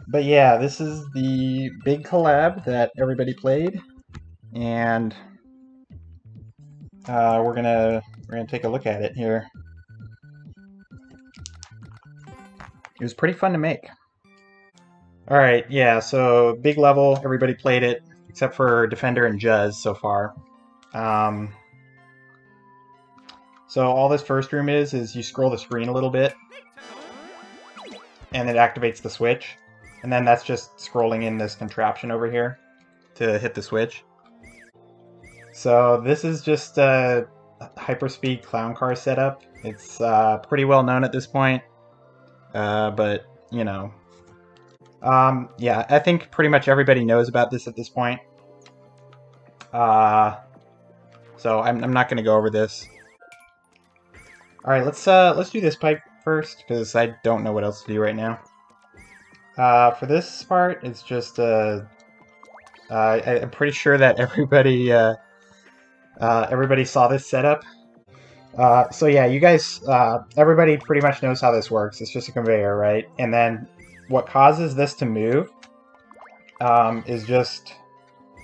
But yeah, this is the big collab that everybody played, and we're gonna take a look at it here. It was pretty fun to make. All right, yeah. So big level, everybody played it except for Defender and Juz so far. Um, so all this first room is you scroll the screen a little bit, and it activates the switch, and then that's just scrolling in this contraption over here to hit the switch. So this is just a hyperspeed clown car setup. It's pretty well known at this point, but you know, yeah, I think pretty much everybody knows about this at this point. So I'm not going to go over this. All right, let's do this pipe first because I don't know what else to do right now. For this part, it's just I'm pretty sure that everybody saw this setup. So yeah, you guys, everybody pretty much knows how this works. It's just a conveyor, right? And then what causes this to move is just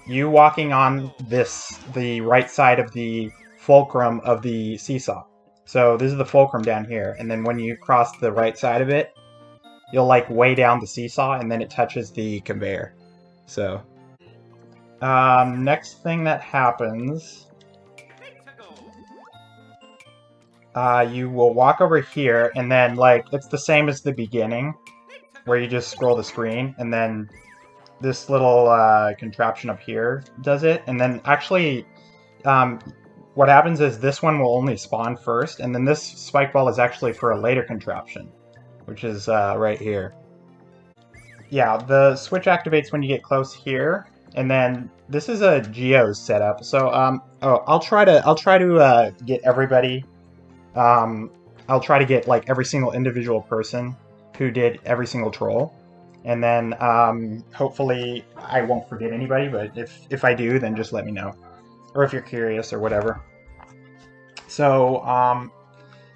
you walking on the right side of the fulcrum of the seesaw. So this is the fulcrum down here, and then when you cross the right side of it, you'll like way down the seesaw, and then it touches the conveyor. So, next thing that happens, you will walk over here, and then like it's the same as the beginning, where you just scroll the screen, and then this little contraption up here does it, and then actually, what happens is this one will only spawn first, and then this spike ball is actually for a later contraption, which is right here. Yeah, the switch activates when you get close here, and then this is a Geo's setup. So I'll try to get everybody. I'll try to get like every single individual person who did every single troll, and then hopefully I won't forget anybody. But if I do, then just let me know, or if you're curious or whatever. So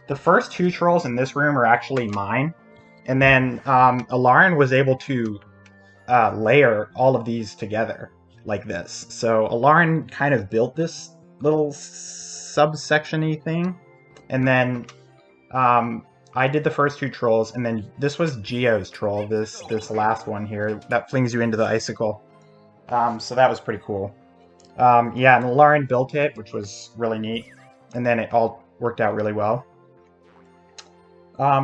the first two trolls in this room are actually mine. And then Alarin was able to layer all of these together like this. So Alarin kind of built this little subsection-y thing. And then I did the first two trolls, and then this was Geo's troll, this last one here, that flings you into the icicle. So that was pretty cool. Yeah, and Alarin built it, which was really neat. And then it all worked out really well.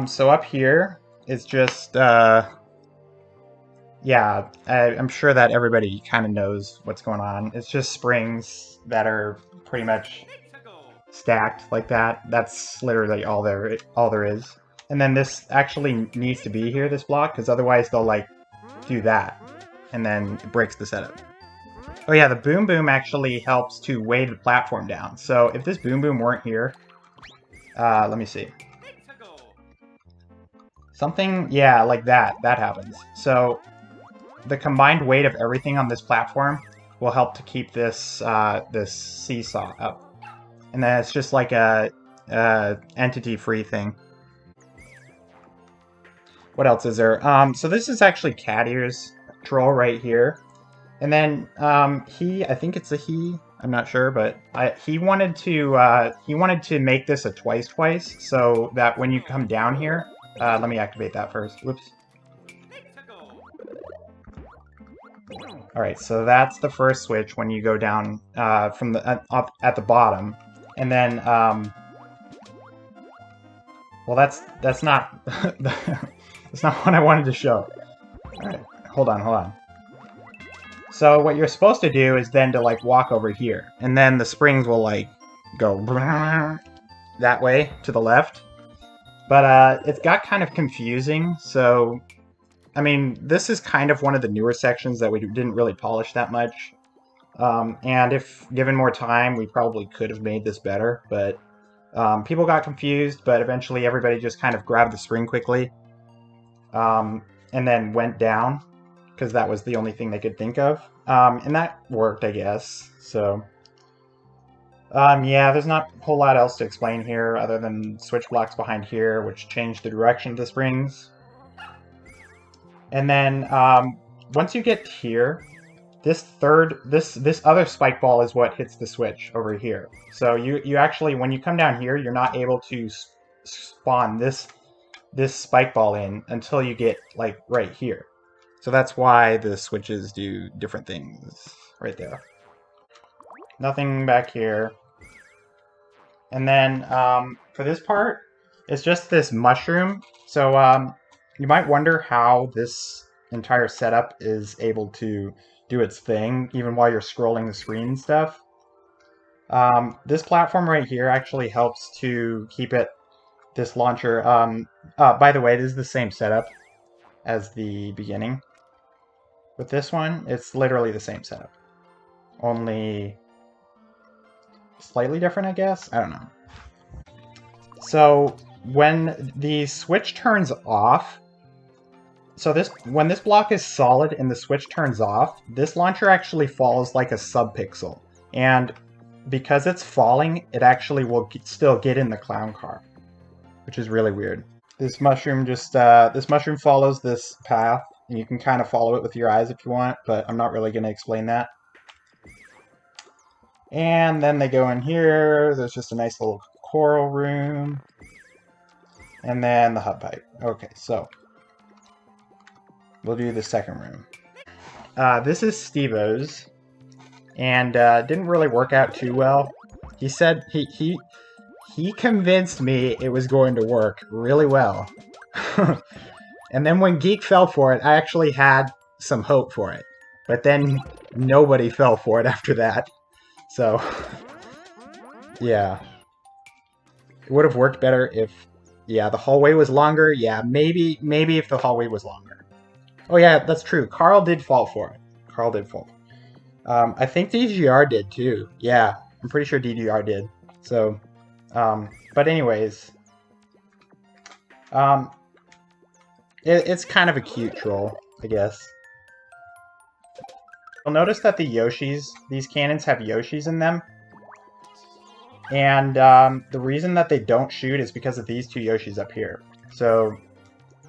So up here, it's just, yeah, I'm sure that everybody kind of knows what's going on. It's just springs that are pretty much stacked like that. That's literally all there is. And then this actually needs to be here, this block, because otherwise they'll, like, do that. And then it breaks the setup. Oh yeah, the boom boom actually helps to weigh the platform down. So if this boom boom weren't here, let me see. Something, yeah, like that happens. So the combined weight of everything on this platform will help to keep this this seesaw up. And then it's just like a entity-free thing. What else is there? So this is actually Cat Ear's troll right here. And then I think it's a he, I'm not sure, but he wanted to make this a twice, so that when you come down here, let me activate that first. Whoops. Alright, so that's the first switch when you go down from the up at the bottom. And then, well, that's not that's not what I wanted to show. Alright, hold on. So what you're supposed to do is then to like walk over here, and then the springs will like go that way to the left. But it's got kind of confusing, so I mean, this is kind of one of the newer sections that we didn't really polish that much. And if given more time, we probably could have made this better, but people got confused, but eventually everybody just kind of grabbed the spring quickly, and then went down, because that was the only thing they could think of. And that worked, I guess, so... yeah, there's not a whole lot else to explain here, other than switch blocks behind here, which change the direction of the springs. And then once you get here, this other spike ball is what hits the switch over here. So you actually, when you come down here, you're not able to spawn this spike ball in until you get like right here. So that's why the switches do different things right there. Nothing back here. And then for this part, it's just this mushroom. So you might wonder how this entire setup is able to do its thing, even while you're scrolling the screen and stuff. This platform right here actually helps to keep it, this launcher. By the way, this is the same setup as the beginning. With this one, it's literally the same setup. Only slightly different, I guess? I don't know. So when the switch turns off, so when this block is solid and the switch turns off, this launcher actually falls like a subpixel. And because it's falling, it actually will still get in the clown car, which is really weird. This mushroom this mushroom follows this path, and you can kind of follow it with your eyes if you want, but I'm not really going to explain that. And then they go in here. There's just a nice little coral room. And then the hub pipe. Okay, so we'll do the second room. This is Steve-O's, and didn't really work out too well. He said he convinced me it was going to work really well. And then when Geek fell for it, I actually had some hope for it. But then nobody fell for it after that. So, yeah. It would have worked better if, yeah, the hallway was longer. Yeah, maybe if the hallway was longer. Oh yeah, that's true. Carl did fall for it. Carl did fall. I think DGR did too. Yeah, I'm pretty sure DGR did. So, but anyways, it's kind of a cute troll, I guess. You'll notice that the Yoshis, these cannons have Yoshis in them. And the reason that they don't shoot is because of these two Yoshis up here. So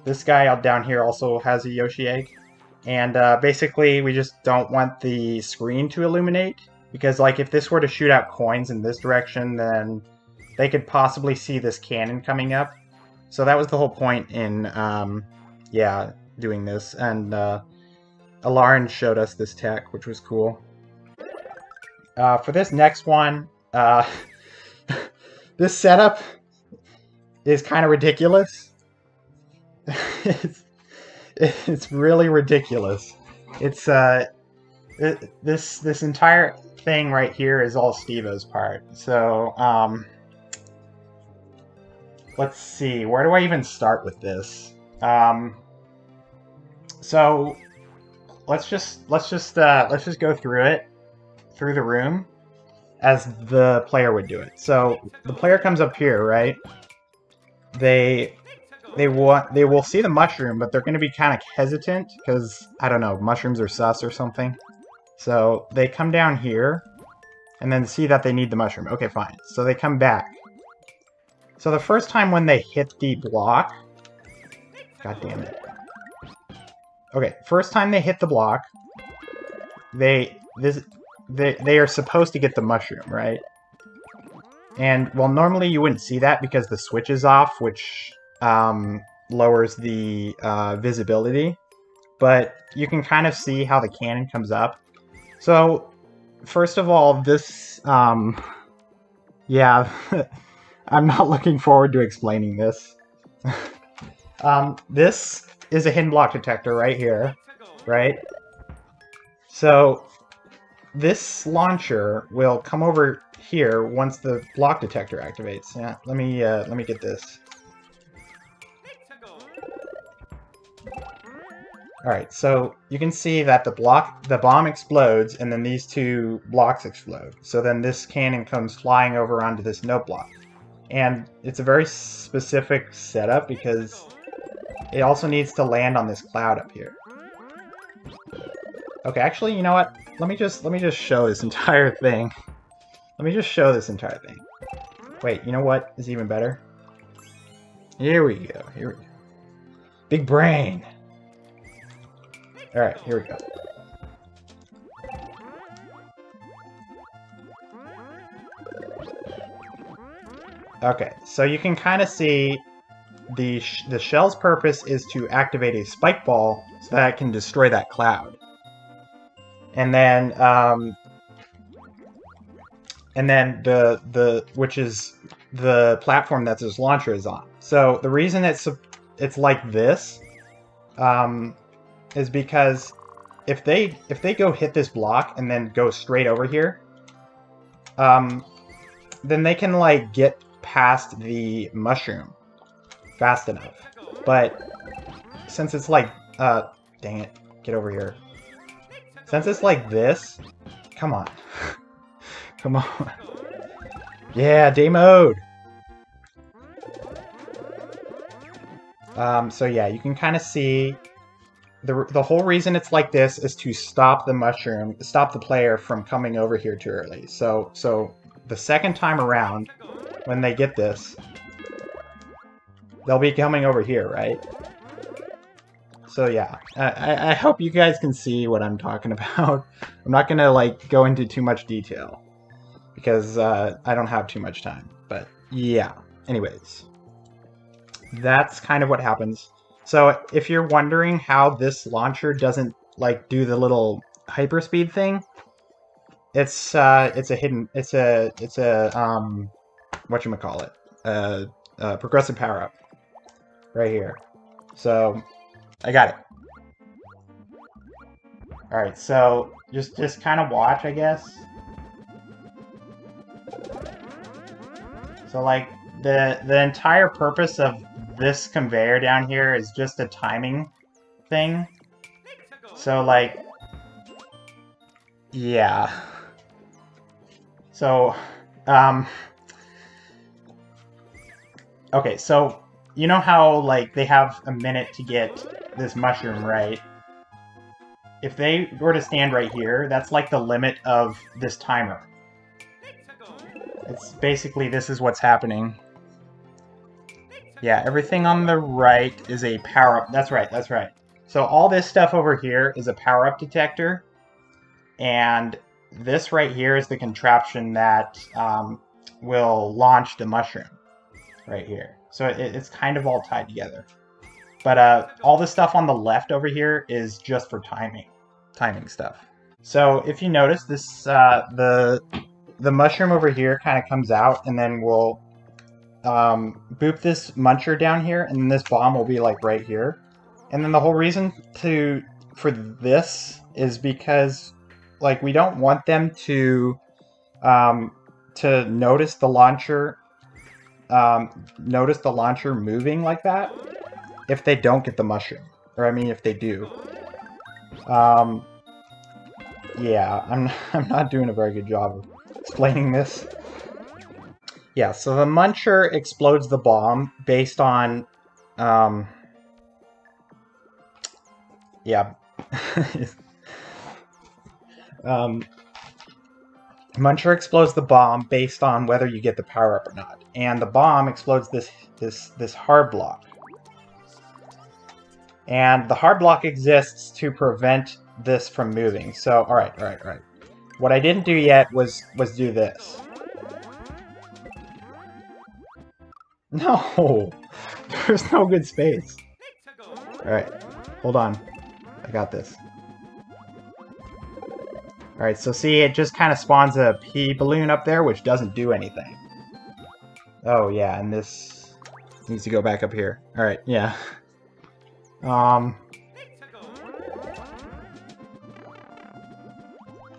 this guy out down here also has a Yoshi egg. And basically we just don't want the screen to illuminate. Because like if this were to shoot out coins in this direction, then they could possibly see this cannon coming up. So that was the whole point in, yeah, doing this. And Alarin showed us this tech, which was cool. For this next one, this setup is kind of ridiculous. It's really ridiculous. It's this entire thing right here is all Steve-O's part. So let's see, where do I even start with this? So let's just go through it, through the room, as the player would do it. So the player comes up here, right? They will see the mushroom, but they're going to be kind of hesitant because, I don't know, mushrooms are sus or something. So they come down here and then see that they need the mushroom. Okay, fine. So they come back. So the first time when they hit the block, god damn it. Okay, first time they hit the block, they are supposed to get the mushroom, right? And, well, normally you wouldn't see that because the switch is off, which lowers the visibility. But you can kind of see how the cannon comes up. So, first of all, this, yeah, I'm not looking forward to explaining this. This is a hidden block detector right here, right? So this launcher will come over here once the block detector activates. Yeah, let me get this. All right, so you can see that the bomb explodes, and then these two blocks explode. So then this cannon comes flying over onto this note block, and it's a very specific setup because it also needs to land on this cloud up here. Okay, actually, you know what? Let me just show this entire thing. Let me just show this entire thing. Wait, you know what is even better? Here we go. Here we go. Big brain. Alright, here we go. Okay, so you can kind of see the shell's purpose is to activate a spike ball so that it can destroy that cloud. And then which is the platform that this launcher is on. So the reason it's like this is because if they go hit this block and then go straight over here, then they can like get past the mushroom fast enough. But since it's like dang it, get over here. Since it's like this, come on. Come on. Yeah, day mode. So yeah, you can kind of see the whole reason it's like this is to stop the mushroom, stop the player from coming over here too early. So the second time around, when they get this, they'll be coming over here, right? So yeah, I hope you guys can see what I'm talking about. I'm not gonna like go into too much detail because I don't have too much time. But yeah, anyways, that's kind of what happens. So if you're wondering how this launcher doesn't like do the little hyperspeed thing, it's a hidden, it's a whatchamacallit, progressive power up right here. So I got it. All right, so just kind of watch, I guess. So like the entire purpose of this conveyor down here is just a timing thing. So like, yeah. So, okay, so you know how like they have a minute to get this mushroom, right? If they were to stand right here, that's like the limit of this timer. It's basically, this is what's happening. Yeah, everything on the right is a power-up. That's right, that's right. So all this stuff over here is a power-up detector. And this right here is the contraption that will launch the mushroom. Right here. So it's kind of all tied together. But all the stuff on the left over here is just for timing stuff. So if you notice, this the mushroom over here kind of comes out, and then we'll boop this muncher down here, and then this bomb will be like right here. And then the whole reason for this is because like we don't want them to notice the launcher moving like that if they don't get the mushroom, or I mean if they do. Yeah, I'm not doing a very good job of explaining this. Yeah, so the muncher explodes the bomb based on yeah. Muncher explodes the bomb based on whether you get the power up or not, and the bomb explodes this hard block. And the hard block exists to prevent this from moving. So, all right. What I didn't do yet was do this. No, there's no good space. All right, hold on. I got this. All right, so see, it just kind of spawns a pea balloon up there, which doesn't do anything. Oh yeah, and this needs to go back up here. All right, yeah.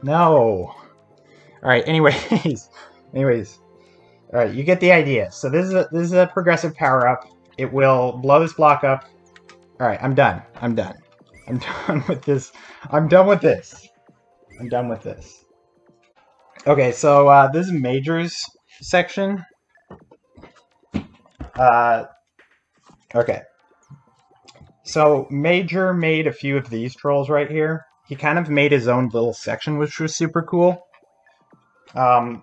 No. Alright, anyways. All right, you get the idea. So this is a progressive power up. It will blow this block up. All right, I'm done. I'm done with this. I'm done with this. Okay, so this is Major's section. Okay. So Major made a few of these trolls right here. He kind of made his own little section, which was super cool. And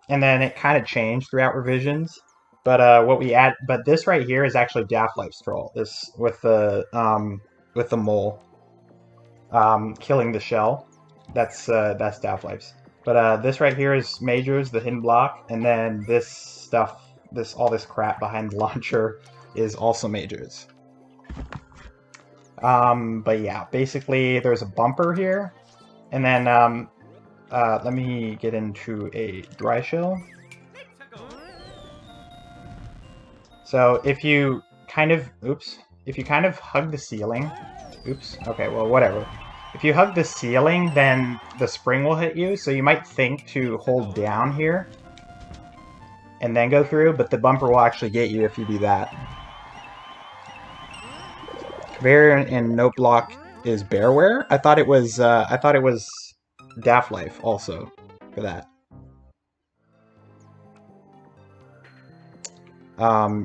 then it kind of changed throughout revisions. But but this right here is actually Daft Life's troll. This with the mole. killing the shell. That's Daft Life's. But this right here is Major's, the hidden block, and then this stuff, all this crap behind the launcher is also Major's. But yeah, basically there's a bumper here, and then let me get into a dry shell. So if you kind of, if you kind of hug the ceiling, okay, well, whatever. If you hug the ceiling, then the spring will hit you, so you might think to hold down here and then go through, but the bumper will actually get you if you do that. Conveyor and note block is bearware. I thought it was Daft Life also for that.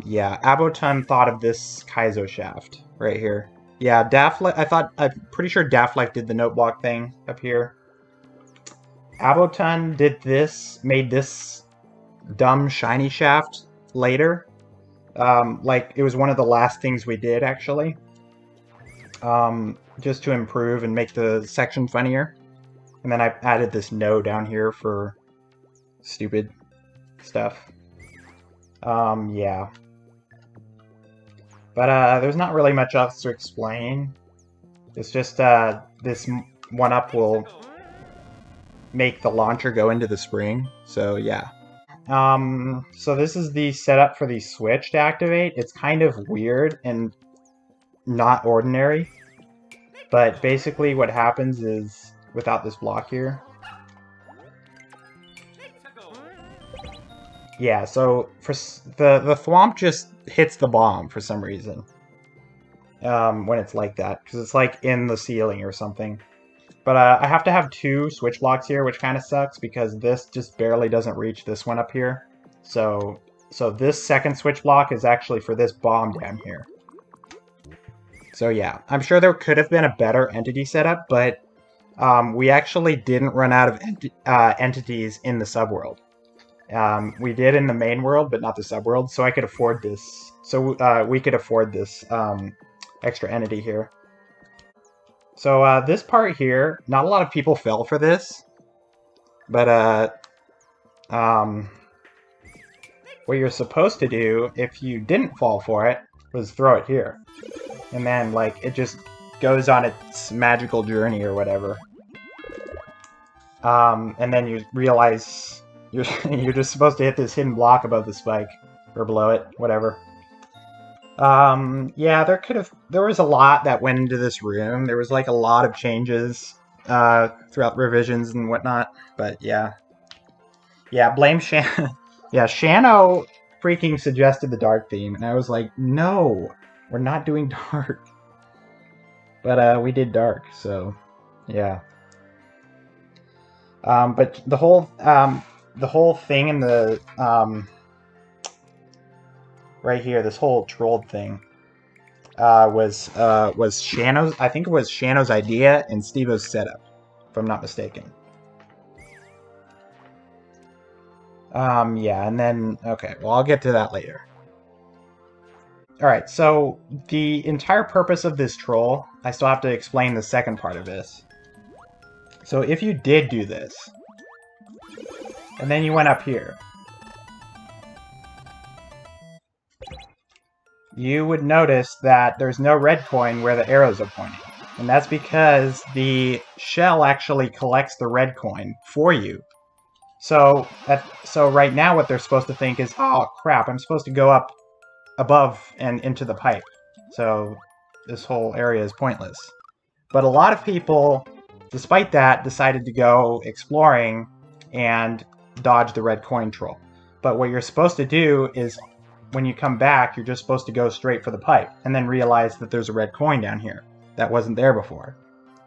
Yeah, Aboton thought of this Kaizo shaft right here. Yeah, I'm pretty sure Daft Life did the note block thing up here. Aboton did this, made this dumb shiny shaft later. Like, it was one of the last things we did, actually. Just to improve and make the section funnier. And then I added this no down here for stupid stuff. Yeah. But there's not really much else to explain. It's just this 1-up will make the launcher go into the spring. So yeah. So this is the setup for the switch to activate. It's kind of weird and not ordinary. But basically what happens is, without this block here. Yeah, so for the thwomp just hits the bomb for some reason. When it's like that, because it's like in the ceiling or something. But I have to have 2 switch blocks here, which kind of sucks because this just barely doesn't reach this one up here. So this second switch block is actually for this bomb down here. So yeah, I'm sure there could have been a better entity setup, but we actually didn't run out of entities in the subworld. We did in the main world, but not the subworld, so I could afford this. So we could afford this extra entity here. So this part here, not a lot of people fell for this, but what you're supposed to do if you didn't fall for it was throw it here. And then, like, it just goes on its magical journey or whatever. And then you realize you're just supposed to hit this hidden block above the spike. Or below it, whatever. Yeah, there was a lot that went into this room. There was, like, a lot of changes throughout revisions and whatnot. But, yeah. Yeah, blame Shan... yeah, Shano freaking suggested the dark theme. And I was like, no! We're not doing dark. But we did dark, so yeah. But the whole thing in the right here, this whole trolled thing was Shano's. I think it was Shano's idea and Steve-O's setup, if I'm not mistaken. Yeah, and then okay, well, I'll get to that later. Alright, so the entire purpose of this troll, I still have to explain the second part of this. So if you did do this, and then you went up here, you would notice that there's no red coin where the arrows are pointing. And that's because the shell actually collects the red coin for you. So right now what they're supposed to think is, oh crap, I'm supposed to go up above and into the pipe. So this whole area is pointless. But a lot of people, despite that, decided to go exploring and dodge the red coin troll. But what you're supposed to do is, when you come back, you're just supposed to go straight for the pipe, and then realize that there's a red coin down here that wasn't there before.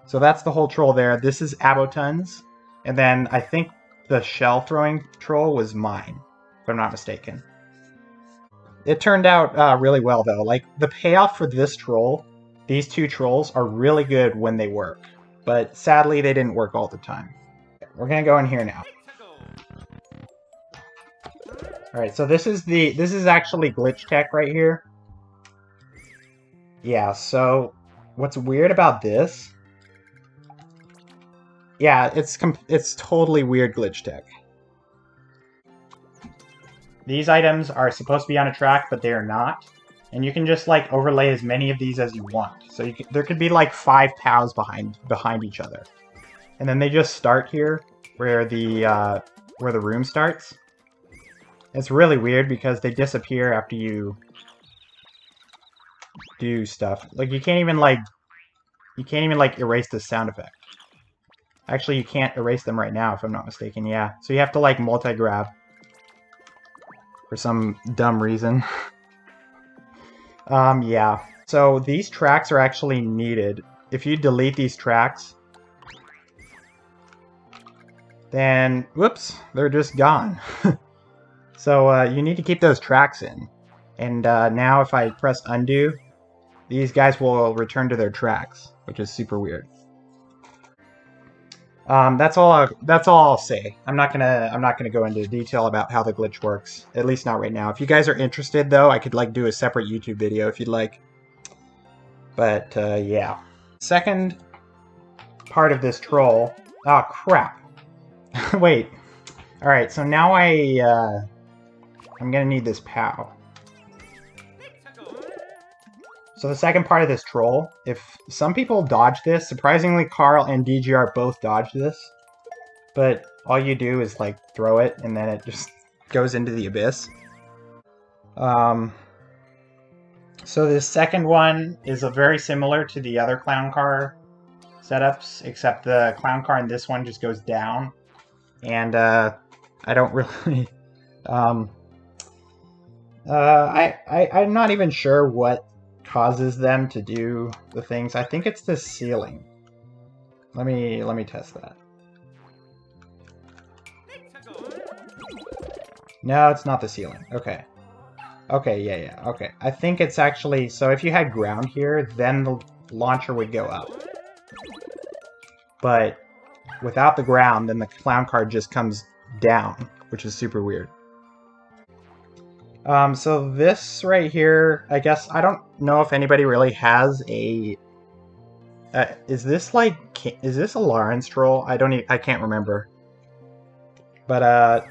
So that's the whole troll there. This is Aboton's, and then I think the shell throwing troll was mine, if I'm not mistaken. It turned out really well, though. Like, the payoff for this troll, these 2 trolls, are really good when they work. But sadly, they didn't work all the time. We're gonna go in here now. Alright, so this is actually glitch tech right here. Yeah, so what's weird about this Yeah, it's totally weird glitch tech. These items are supposed to be on a track, but they are not. And you can just like overlay as many of these as you want. So there could be like 5 POWs behind each other, and then they just start here where the room starts. It's really weird because they disappear after you do stuff. Like you can't even like erase the sound effect. Actually, you can't erase them right now if I'm not mistaken. Yeah, so you have to like multi-grab for some dumb reason. Yeah. So these tracks are actually needed. If you delete these tracks, then, whoops, they're just gone. So you need to keep those tracks in. And now if I press undo, these guys will return to their tracks, which is super weird. That's all I'll say. I'm not gonna go into detail about how the glitch works, at least not right now. If you guys are interested, though, I could like do a separate YouTube video if you'd like. But yeah. Second part of this troll. Oh crap! Wait. All right. So now I'm gonna need this POW. So the second part of this troll, if some people dodge this, surprisingly Carl and DGR both dodge this, but all you do is like throw it and then it just goes into the abyss. So this second one is very similar to the other clown car setups, except the clown car in this one just goes down, and I don't really I'm not even sure what causes them to do the things. I think it's the ceiling. Let me test that. No, it's not the ceiling. Okay. Okay, yeah, okay. I think it's actually, so if you had ground here, then the launcher would go up. But without the ground, then the clown car just comes down, which is super weird. So this right here, I guess, I don't know if anybody really has a... is this a Lawrence troll? I can't remember. But,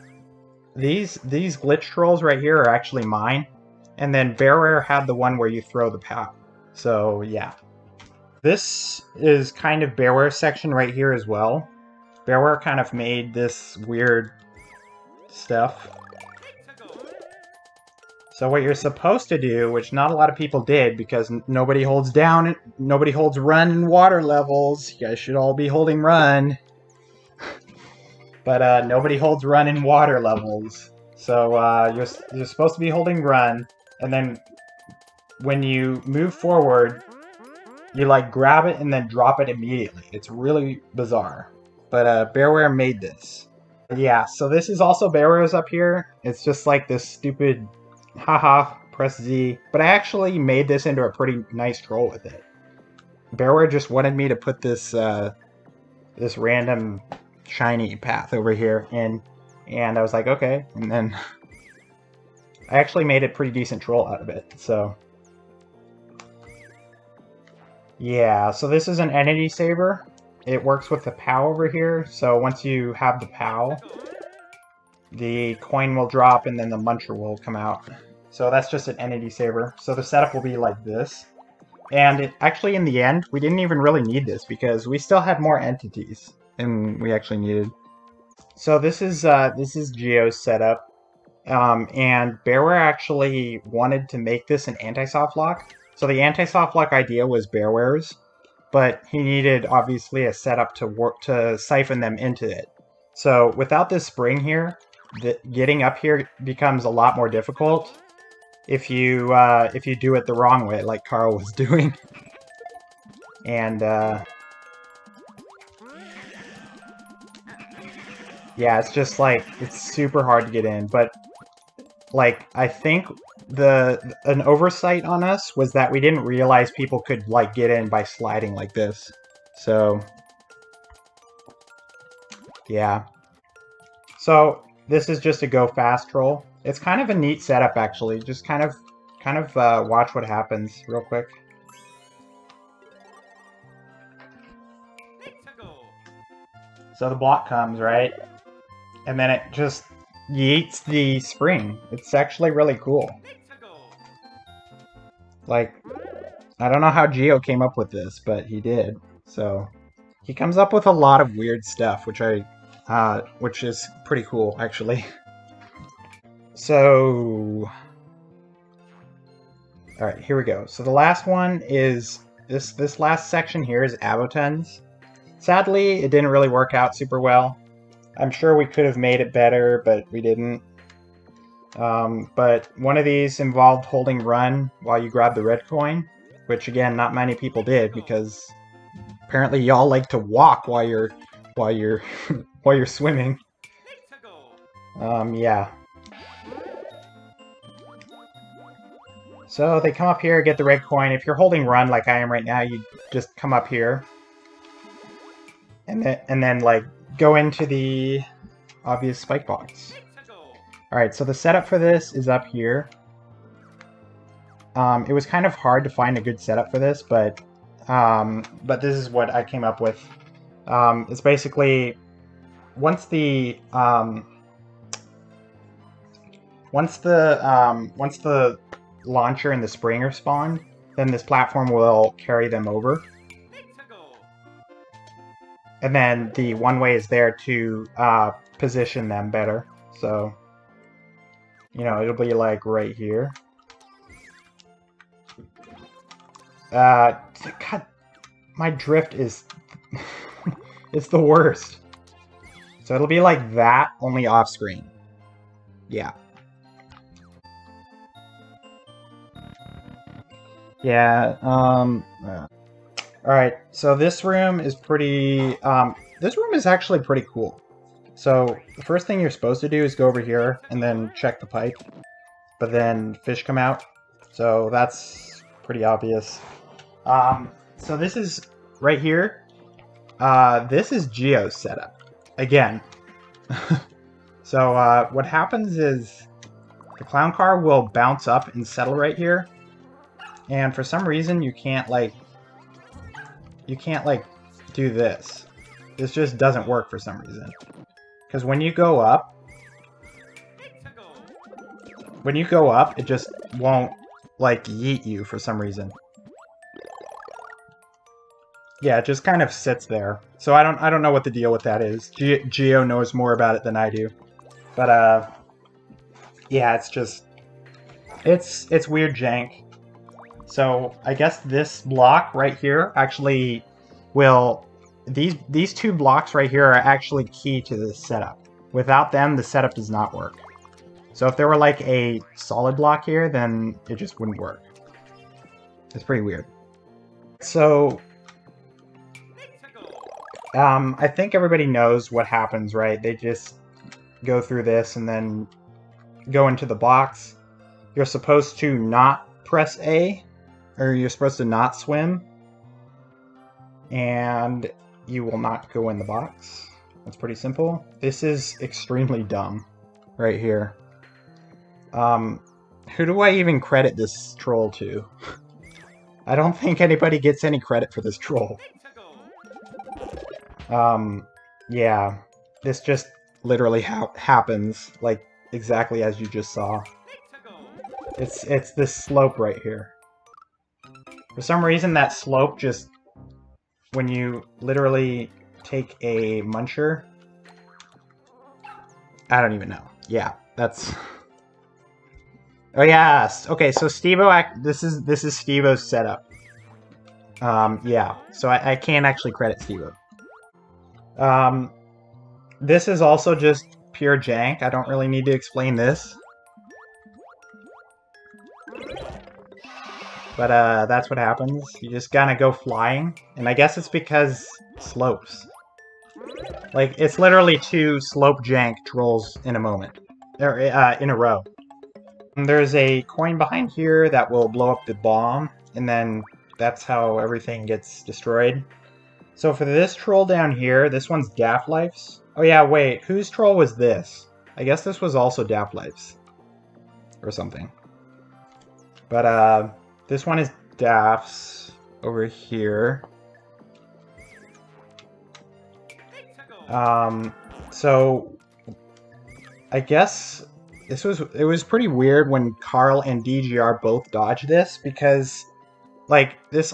these glitch trolls right here are actually mine. And then Bearware had the one where you throw the POW. So, yeah. This is kind of Bearware's section right here as well. Bearware kind of made this weird stuff. So what you're supposed to do, which not a lot of people did because nobody holds run in water levels. You guys should all be holding run. But nobody holds run in water levels. So you're supposed to be holding run, and then when you move forward, you like grab it and then drop it immediately. It's really bizarre. But Bearware made this. Yeah, so this is also Bearware's up here. It's just like this stupid haha, press Z. But I actually made this into a pretty nice troll with it. Bearware just wanted me to put this this random shiny path over here in, and I was like, okay. And then I actually made a pretty decent troll out of it, so. Yeah, so this is an entity saver. It works with the POW over here, so once you have the POW, the coin will drop and then the muncher will come out. So that's just an entity saver. So the setup will be like this. And actually in the end, we didn't even really need this because we still had more entities than we actually needed. So this is Geo's setup. And Bearware actually wanted to make this an anti-soft lock. So the anti-soft lock idea was Bearware's, but he needed obviously a setup to siphon them into it. So without this spring here, getting up here becomes a lot more difficult if you do it the wrong way, like Carl was doing. And yeah, it's just like it's super hard to get in. But like I think an oversight on us was that we didn't realize people could like get in by sliding like this. So yeah. So this is just a go fast troll. It's kind of a neat setup actually. Just kind of watch what happens real quick. So the block comes, right? And then it just yeets the spring. It's actually really cool. Like, I don't know how Geo came up with this, but he did. So he comes up with a lot of weird stuff, which is pretty cool, actually. So, all right, here we go. So the last one is this last section here is Avotens. Sadly, it didn't really work out super well. I'm sure we could have made it better, but we didn't. But one of these involved holding run while you grab the red coin, which again, not many people did because apparently y'all like to walk while you're while you're swimming. Yeah. So they come up here, get the red coin. If you're holding run like I am right now, you just come up here, and then like go into the obvious spike box. Alright, so the setup for this is up here. It was kind of hard to find a good setup for this, but this is what I came up with. It's basically once the launcher and the spring are spawned, then this platform will carry them over. And then the one way is there to position them better. So, you know, it'll be like right here. God, my drift is it's the worst. So it'll be like that, only off screen. Yeah. Yeah, alright, so this room is pretty, this room is actually pretty cool. So, the first thing you're supposed to do is go over here and then check the pipe. But then fish come out. So, that's pretty obvious. So this is, right here, this is Geo's setup. Again. So, what happens is, the clown car will bounce up and settle right here. And for some reason, you can't do this. This just doesn't work for some reason. Because when you go up, it just won't, like, yeet you for some reason. Yeah, it just kind of sits there. So I don't know what the deal with that is. Geo knows more about it than I do. But, yeah, it's just, it's weird jank. So I guess this block right here actually will... These two blocks right here are actually key to this setup. Without them, the setup does not work. So if there were like a solid block here, then it just wouldn't work. It's pretty weird. So... I think everybody knows what happens, right? They just go through this and then go into the box. You're supposed to not press A, or you're supposed to not swim, and you will not go in the box. That's pretty simple. This is extremely dumb right here. Who do I even credit this troll to? I don't think anybody gets any credit for this troll. Yeah. This just literally happens, like, exactly as you just saw. It's this slope right here. For some reason, that slope just... When you literally take a muncher... I don't even know. Yeah, that's... Oh, yes! Okay, so Steve-O... This is Steve-O's setup. Yeah. So I can't actually credit Steve-O. This is also just pure jank. I don't really need to explain this. But, that's what happens. You just gotta go flying. And I guess it's because slopes. Like, it's literally two slope jank trolls in a moment. Or, in a row. And there's a coin behind here that will blow up the bomb. And then that's how everything gets destroyed. So for this troll down here, this one's Daft Life's. Oh yeah, wait, whose troll was this? I guess this was also Daft Life's. Or something. But, this one is Daft's over here. So I guess it was pretty weird when Carl and DGR both dodged this, because like this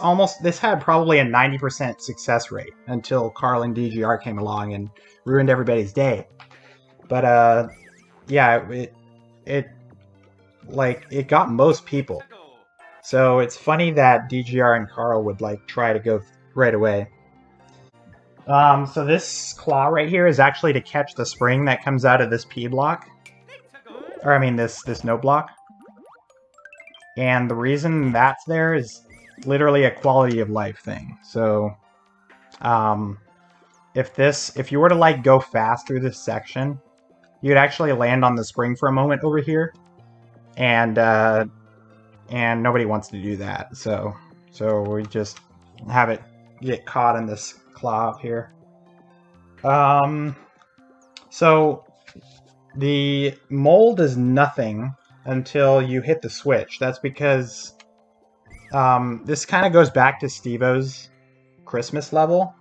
had probably a 90% success rate until Carl and DGR came along and ruined everybody's day. But yeah, it got most people. So it's funny that DGR and Carl would like try to go right away. So this claw right here is actually to catch the spring that comes out of this P block. Or I mean this no block. And the reason that's there is literally a quality of life thing. So if you were to like go fast through this section, you'd actually land on the spring for a moment over here. And nobody wants to do that. So we just have it get caught in this claw up here. So the mold is nothing until you hit the switch. That's because this kind of goes back to Steve-O's Christmas level,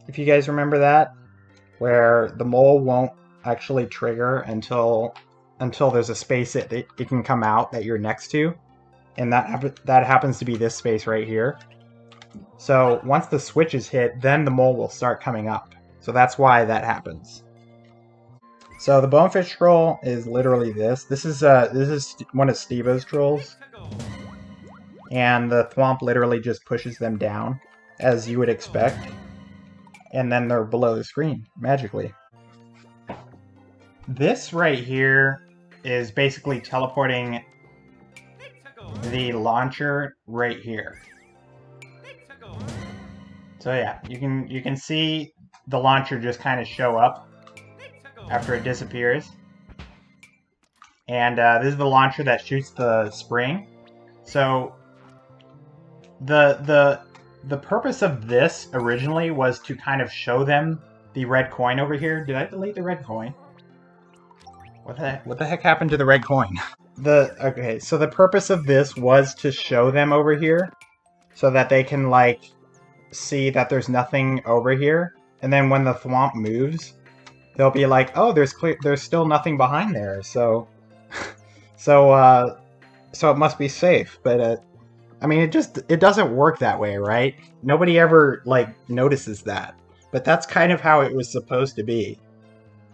if you guys remember that, where the mole won't actually trigger until there's a space that it can come out that you're next to, and that happens to be this space right here. So once the switch is hit, then the mole will start coming up. So that's why that happens. So the bonefish troll is literally this. This is one of Steve-O's trolls, and the thwomp literally just pushes them down, as you would expect, and then they're below the screen magically. This right here is basically teleporting the launcher right here. So yeah, you can see the launcher just kind of show up after it disappears. And this is the launcher that shoots the spring. So the purpose of this originally was to kind of show them the red coin over here. Did I delete the red coin? What the heck happened to the red coin? Okay, so the purpose of this was to show them over here so that they can like see that there's nothing over here, and then when the thwomp moves, they'll be like, oh, there's still nothing behind there, so it must be safe. But I mean, it doesn't work that way, right? Nobody ever like notices that, but that's kind of how it was supposed to be.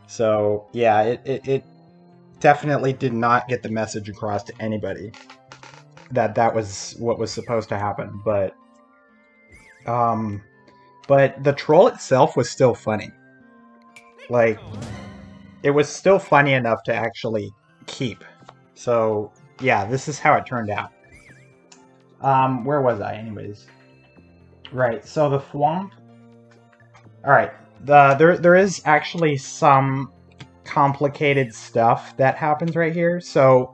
So yeah, it definitely did not get the message across to anybody that was what was supposed to happen. But the troll itself was still funny. Like, it was still funny enough to actually keep. So yeah, this is how it turned out. Where was I anyways? Right, so the thwomp. Alright, there is actually some complicated stuff that happens right here. So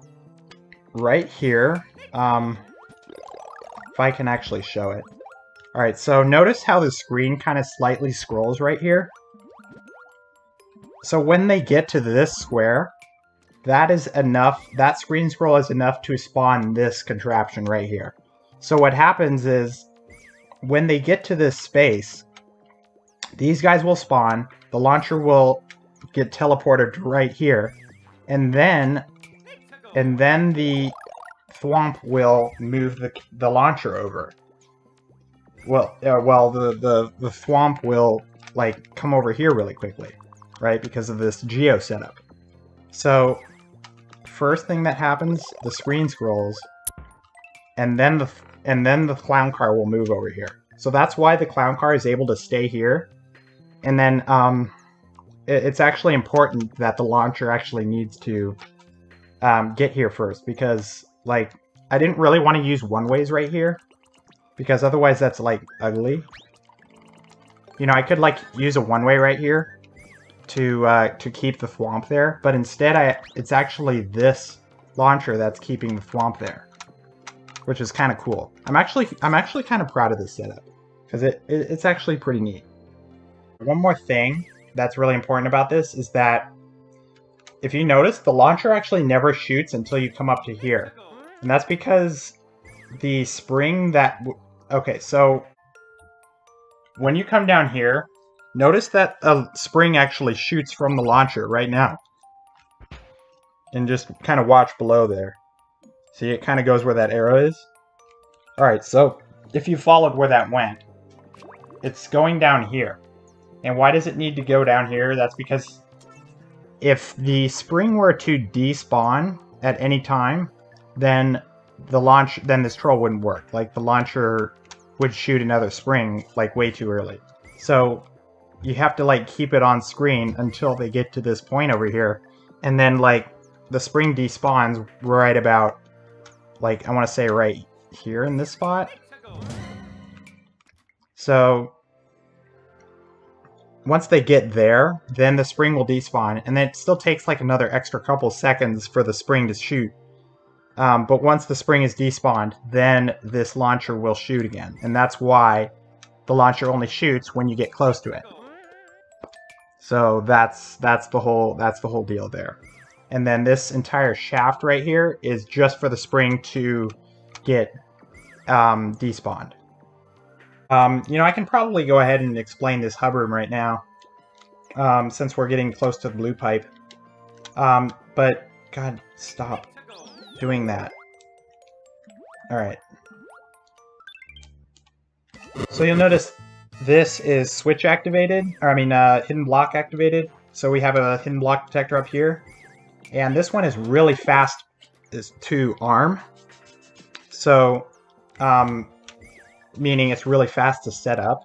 right here, if I can actually show it. Alright, so notice how the screen kind of slightly scrolls right here. So when they get to this square, that is enough, that screen scroll is enough to spawn this contraption right here. So what happens is, when they get to this space, these guys will spawn, the launcher will get teleported right here, and then the thwomp will move the launcher over. Well, the thwomp will like come over here really quickly, right? Because of this geo setup. So first thing that happens, the screen scrolls, and then the clown car will move over here. So that's why the clown car is able to stay here. And then it's actually important that the launcher actually needs to get here first, because like I didn't really want to use one-ways right here, because otherwise that's like ugly. You know, I could like use a one-way right here to keep the thwomp there, but instead it's actually this launcher that's keeping the thwomp there, which is kind of cool. I'm actually kind of proud of this setup, because it's actually pretty neat. One more thing that's really important about this is that if you notice, the launcher actually never shoots until you come up to here. And that's because the spring that... Okay, so when you come down here, Notice that a spring actually shoots from the launcher right now. And just kind of watch below there. See, it kind of goes where that arrow is. Alright, so if you followed where that went, it's going down here. And why does it need to go down here? That's because if the spring were to despawn at any time, then this troll wouldn't work. Like, the launcher would shoot another spring, like, way too early. So you have to, like, keep it on screen until they get to this point over here. And then, like, the spring despawns right about, like, I want to say right here in this spot. So once they get there, then the spring will despawn, and then it still takes like another extra couple seconds for the spring to shoot. But once the spring is despawned, then this launcher will shoot again, and that's why the launcher only shoots when you get close to it. So that's the whole deal there. And then this entire shaft right here is just for the spring to get despawned. You know, I can probably go ahead and explain this hub room right now, since we're getting close to the blue pipe. But, God, stop doing that. Alright. So you'll notice this is switch activated, or I mean, hidden block activated. So we have a hidden block detector up here. And this one is really fast to arm. So, meaning it's really fast to set up.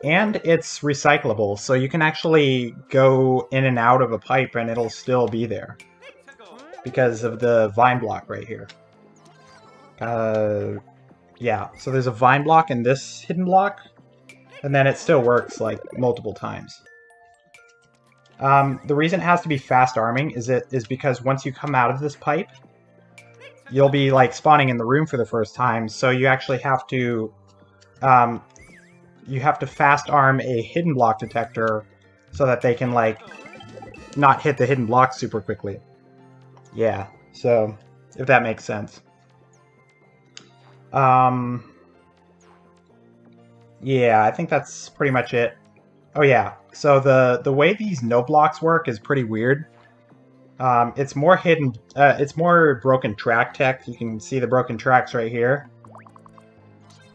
And it's recyclable, so you can actually go in and out of a pipe and it'll still be there. Because of the vine block right here. Yeah, so there's a vine block in this hidden block, and then it still works like multiple times. The reason it has to be fast arming is because once you come out of this pipe, you'll be like spawning in the room for the first time, so you actually have to fast arm a hidden block detector so that they can like not hit the hidden block super quickly. Yeah, so if that makes sense. Yeah, I think that's pretty much it. Oh yeah, so the way these no blocks work is pretty weird. It's more hidden, it's more broken track tech. You can see the broken tracks right here.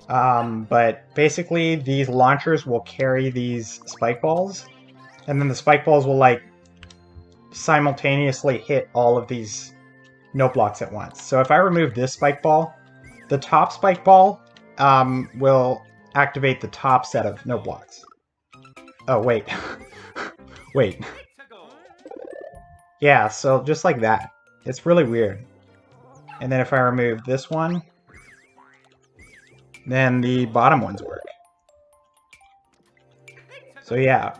But basically these launchers will carry these spike balls, and then the spike balls will like simultaneously hit all of these no blocks at once. So if I remove this spike ball, the top spike ball will activate the top set of no blocks. Oh, wait. Wait. Yeah, so just like that. It's really weird. And then if I remove this one, then the bottom ones work. So yeah,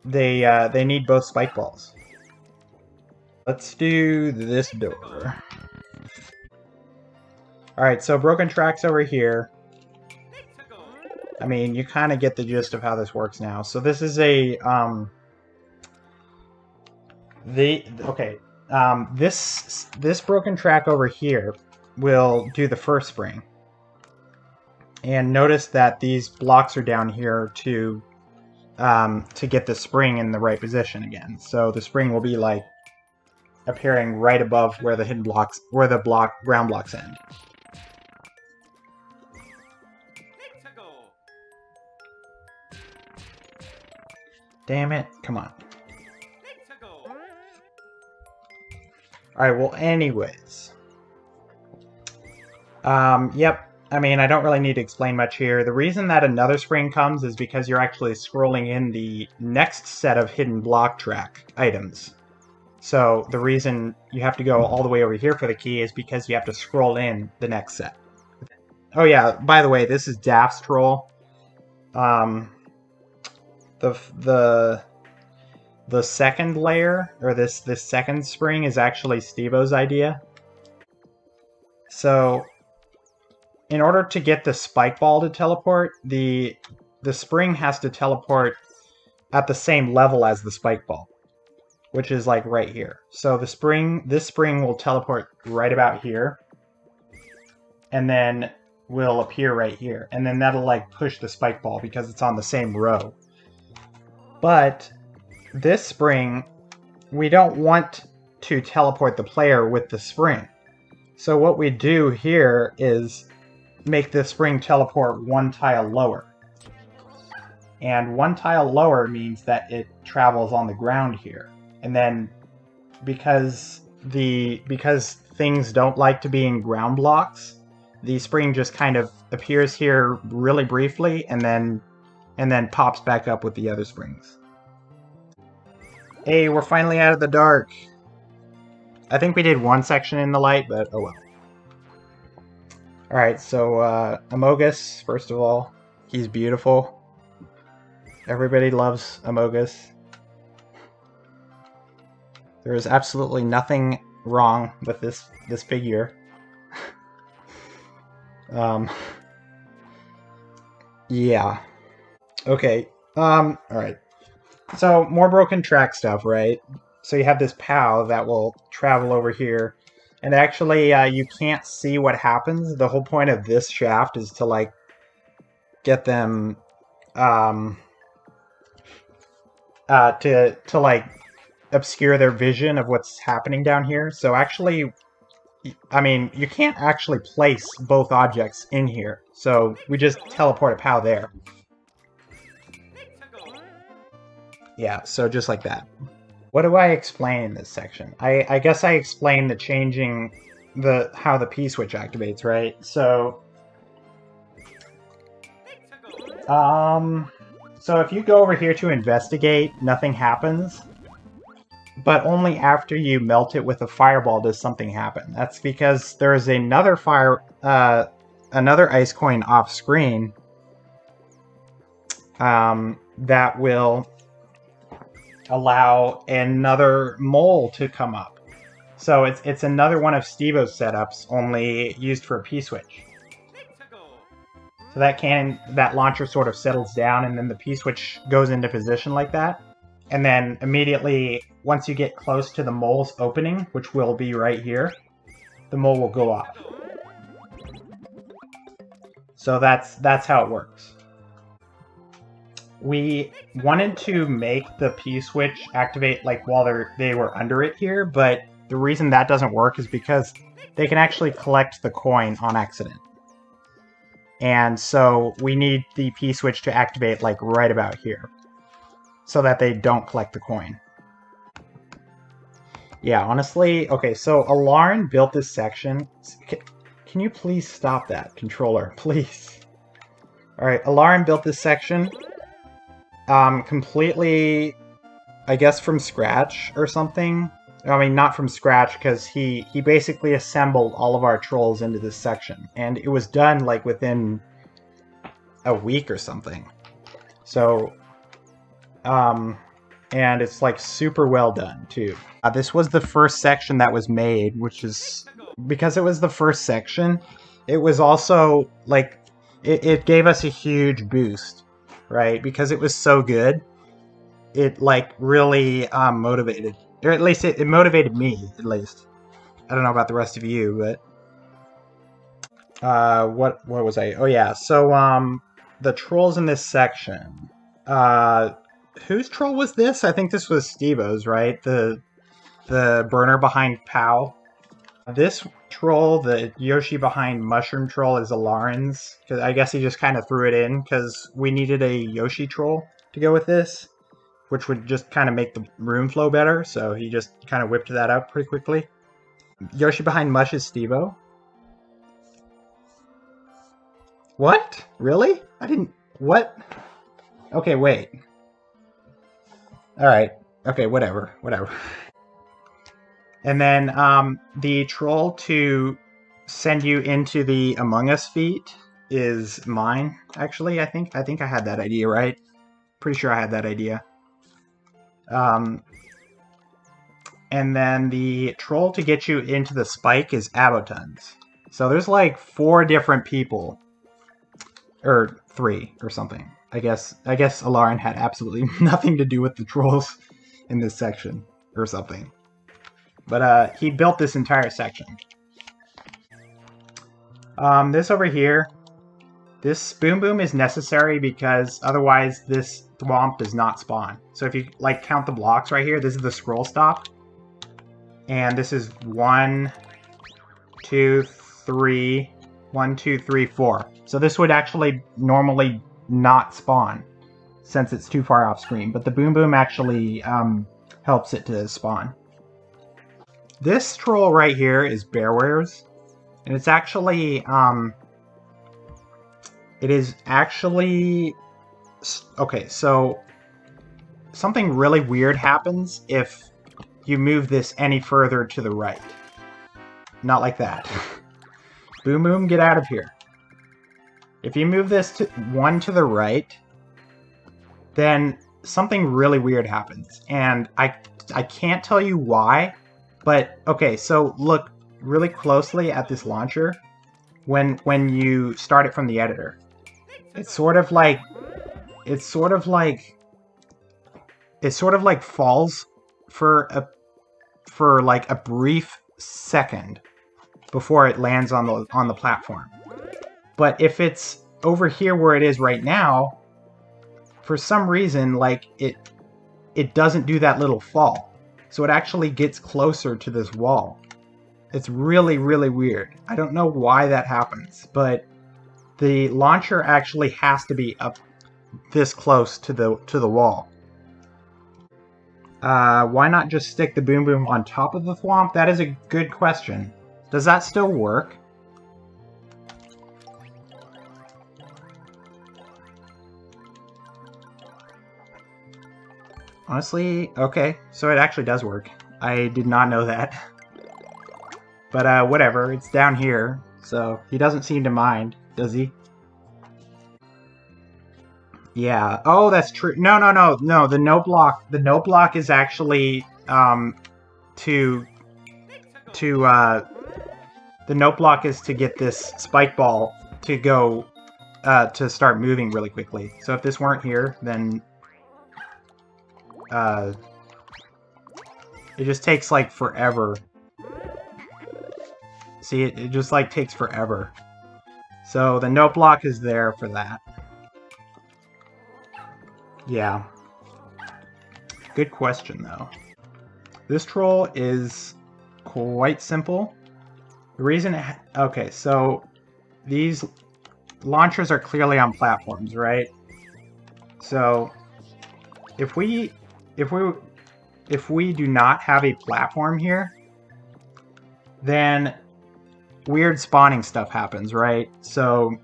they need both spike balls. Let's do this door. Alright, so broken tracks over here. I mean, you kind of get the gist of how this works now. So this is a, this broken track over here will do the first spring. And notice that these blocks are down here to get the spring in the right position again. So the spring will be like appearing right above where the hidden blocks, where the ground blocks end. Damn it, come on. Alright, well anyways. Yep. I mean, I don't really need to explain much here. The reason that another spring comes is because you're actually scrolling in the next set of hidden block track items. So the reason you have to go all the way over here for the key is because you have to scroll in the next set. Oh yeah, by the way, this is Daft's troll. The second layer, or this second spring, is actually Steve-O's idea. So in order to get the spike ball to teleport, the spring has to teleport at the same level as the spike ball, which is like right here. So this spring will teleport right about here. And then will appear right here. And then that'll like push the spike ball because it's on the same row. But this spring, we don't want to teleport the player with the spring. So what we do here is make the spring teleport one tile lower. And one tile lower means that it travels on the ground here. And then because things don't like to be in ground blocks, the spring just kind of appears here really briefly and then pops back up with the other springs. Hey, we're finally out of the dark. I think we did one section in the light, but oh well. Alright, so Amogus, first of all. He's beautiful. Everybody loves Amogus. There is absolutely nothing wrong with this figure. Yeah. Okay. Alright. So, more broken track stuff, right? So you have this POW that will travel over here. And actually, you can't see what happens. The whole point of this shaft is to, like, get them, to like, obscure their vision of what's happening down here. So actually, I mean, you can't actually place both objects in here. So we just teleport a POW there. Yeah, so just like that. What do I explain in this section? I guess I explain the changing how the P-switch activates, right? So so if you go over here to investigate, nothing happens. But only after you melt it with a fireball does something happen. That's because there's another ice coin off screen that will allow another mole to come up. So it's another one of Stevo's setups, only used for a P-switch. So that launcher sort of settles down, and then the P-switch goes into position like that. And then immediately, once you get close to the mole's opening, which will be right here, the mole will go off. So that's how it works. We wanted to make the P-switch activate like while they were under it here, but the reason that doesn't work is because they can actually collect the coin on accident. And so we need the P-switch to activate like right about here, so that they don't collect the coin. Yeah, honestly, okay, so Alarin built this section. Can you please stop that, controller, please? Alright, Alarin built this section completely, I guess, from scratch or something. I mean, not from scratch, because he basically assembled all of our trolls into this section. And it was done, like, within a week or something. So, and it's, like, super well done, too. This was the first section that was made, which is... Because it was the first section, it was also, like... It gave us a huge boost, right? Because it was so good. It, like, really motivated... Or at least it motivated me, at least. I don't know about the rest of you, but... what was I... Oh, yeah. So, the trolls in this section. Whose troll was this? I think this was Stevo's, right? The burner behind POW. This troll, the Yoshi behind Mushroom Troll, is Alarin's. Because I guess he just kind of threw it in, because we needed a Yoshi troll to go with this, which would just kind of make the room flow better, so he just kind of whipped that up pretty quickly. Yoshi behind Mush is Stevo. What? Really? I didn't... What? Okay, wait. Alright. Okay, whatever. Whatever. And then, the troll to send you into the Among Us feat is mine, actually, I think. I think I had that idea, right? Pretty sure I had that idea. And then the troll to get you into the spike is Abotun's. So there's like 4 different people. Or 3 or something. I guess Alarin had absolutely nothing to do with the trolls in this section or something. But he built this entire section. This over here This Boom Boom is necessary because otherwise this Thwomp does not spawn. So if you like count the blocks right here, this is the scroll stop. And this is 1, 2, 3, 1, 2, 3, 4. So this would actually normally not spawn since it's too far off screen. But the Boom Boom actually helps it to spawn. This troll right here is Bearwares. And it's actually... It is actually... Okay, so something really weird happens if you move this any further to the right. Not like that. Boom Boom, get out of here. If you move this one to the right, then something really weird happens. And I can't tell you why, but okay, so look really closely at this launcher when you start it from the editor. It sort of like falls for like a brief second before it lands on the platform. But if it's over here where it is right now, for some reason, like it doesn't do that little fall. So it actually gets closer to this wall. It's really, really weird. I don't know why that happens, but the launcher actually has to be up this close to the wall. Why not just stick the Boom Boom on top of the Thwomp? That is a good question. Does that still work? Honestly, okay. So it actually does work. I did not know that. But whatever, it's down here, so he doesn't seem to mind, does he? Yeah. Oh, that's true. No. The no block is actually the no block is to get this spike ball to go to start moving really quickly. So if this weren't here, then it just takes like forever. See, it just like takes forever. So the no block is there for that. Yeah. Good question, though. This troll is quite simple. The reason... Okay, so these launchers are clearly on platforms, right? So if we do not have a platform here, then weird spawning stuff happens, right? So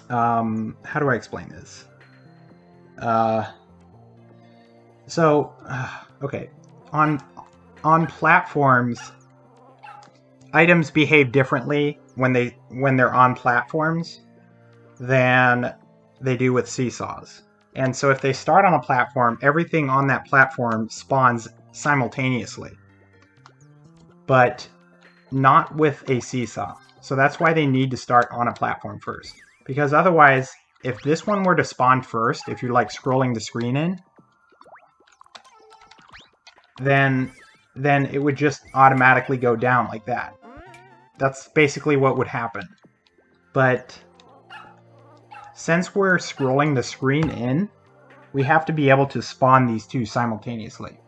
how do I explain this? Okay, on platforms, items behave differently when they're on platforms than they do with seesaws. And so if they start on a platform, everything on that platform spawns simultaneously, but not with a seesaw. So that's why they need to start on a platform first, because otherwise, if this one were to spawn first, if you're like scrolling the screen in, then it would just automatically go down like that. That's basically what would happen. But since we're scrolling the screen in, we have to be able to spawn these two simultaneously.